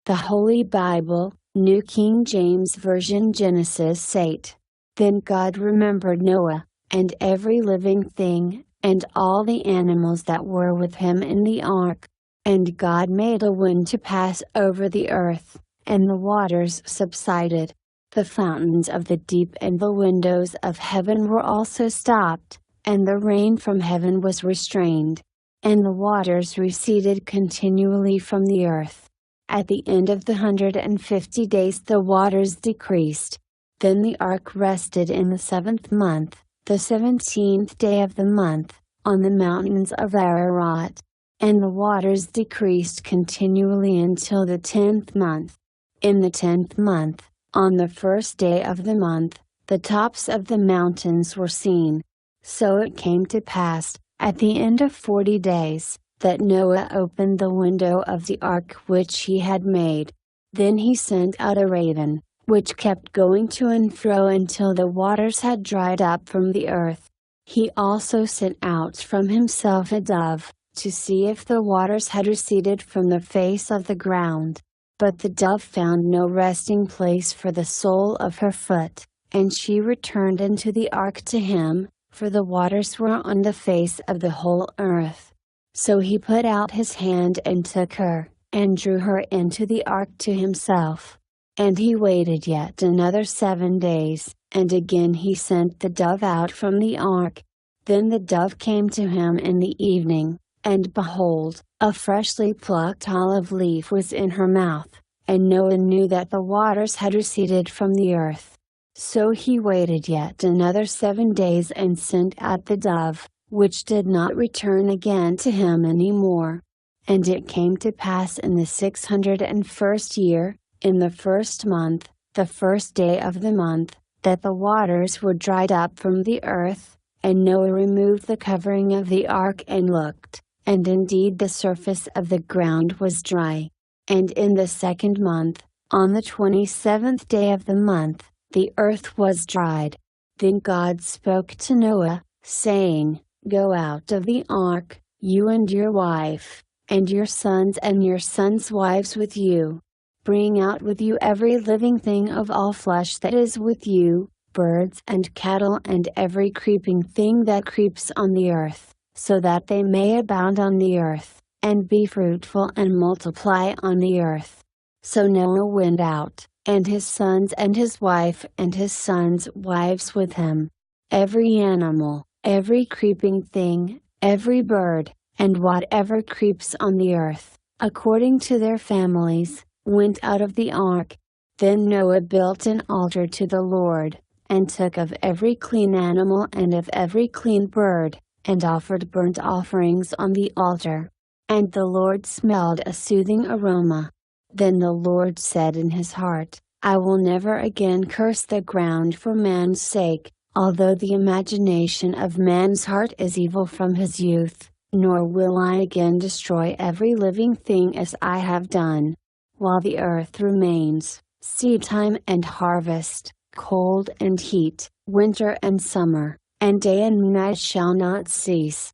The Holy Bible, New King James Version, Genesis 8. Then God remembered Noah, and every living thing, and all the animals that were with him in the ark. And God made a wind to pass over the earth, and the waters subsided. The fountains of the deep and the windows of heaven were also stopped, and the rain from heaven was restrained. And the waters receded continually from the earth. At the end of the 150 days the waters decreased. Then the ark rested in the 7th month, the 17th day of the month, on the mountains of Ararat. And the waters decreased continually until the 10th month. In the 10th month, on the first day of the month, the tops of the mountains were seen. So it came to pass, at the end of 40 days, that Noah opened the window of the ark which he had made. Then he sent out a raven, which kept going to and fro until the waters had dried up from the earth. He also sent out from himself a dove, to see if the waters had receded from the face of the ground. But the dove found no resting place for the sole of her foot, and she returned into the ark to him, for the waters were on the face of the whole earth. So he put out his hand and took her, and drew her into the ark to himself. And he waited yet another 7 days, and again he sent the dove out from the ark. Then the dove came to him in the evening, and behold, a freshly plucked olive leaf was in her mouth, and Noah knew that the waters had receded from the earth. So he waited yet another 7 days and sent out the dove, which did not return again to him any more. And it came to pass in the 601st year, in the 1st month, the 1st day of the month, that the waters were dried up from the earth, and Noah removed the covering of the ark and looked, and indeed the surface of the ground was dry. And in the 2nd month, on the 27th day of the month, the earth was dried. Then God spoke to Noah, saying, Go out of the ark, you and your wife, and your sons wives with you. Bring out with you every living thing of all flesh that is with you, birds and cattle and every creeping thing that creeps on the earth, so that they may abound on the earth, and be fruitful and multiply on the earth. So Noah went out, and his sons and his wife and his sons' wives with him. Every animal, every creeping thing, every bird, and whatever creeps on the earth, according to their families, went out of the ark. Then Noah built an altar to the Lord, and took of every clean animal and of every clean bird, and offered burnt offerings on the altar. And the Lord smelled a soothing aroma. Then the Lord said in his heart, I will never again curse the ground for man's sake, although the imagination of man's heart is evil from his youth, nor will I again destroy every living thing as I have done. While the earth remains, seedtime and harvest, cold and heat, winter and summer, and day and night shall not cease.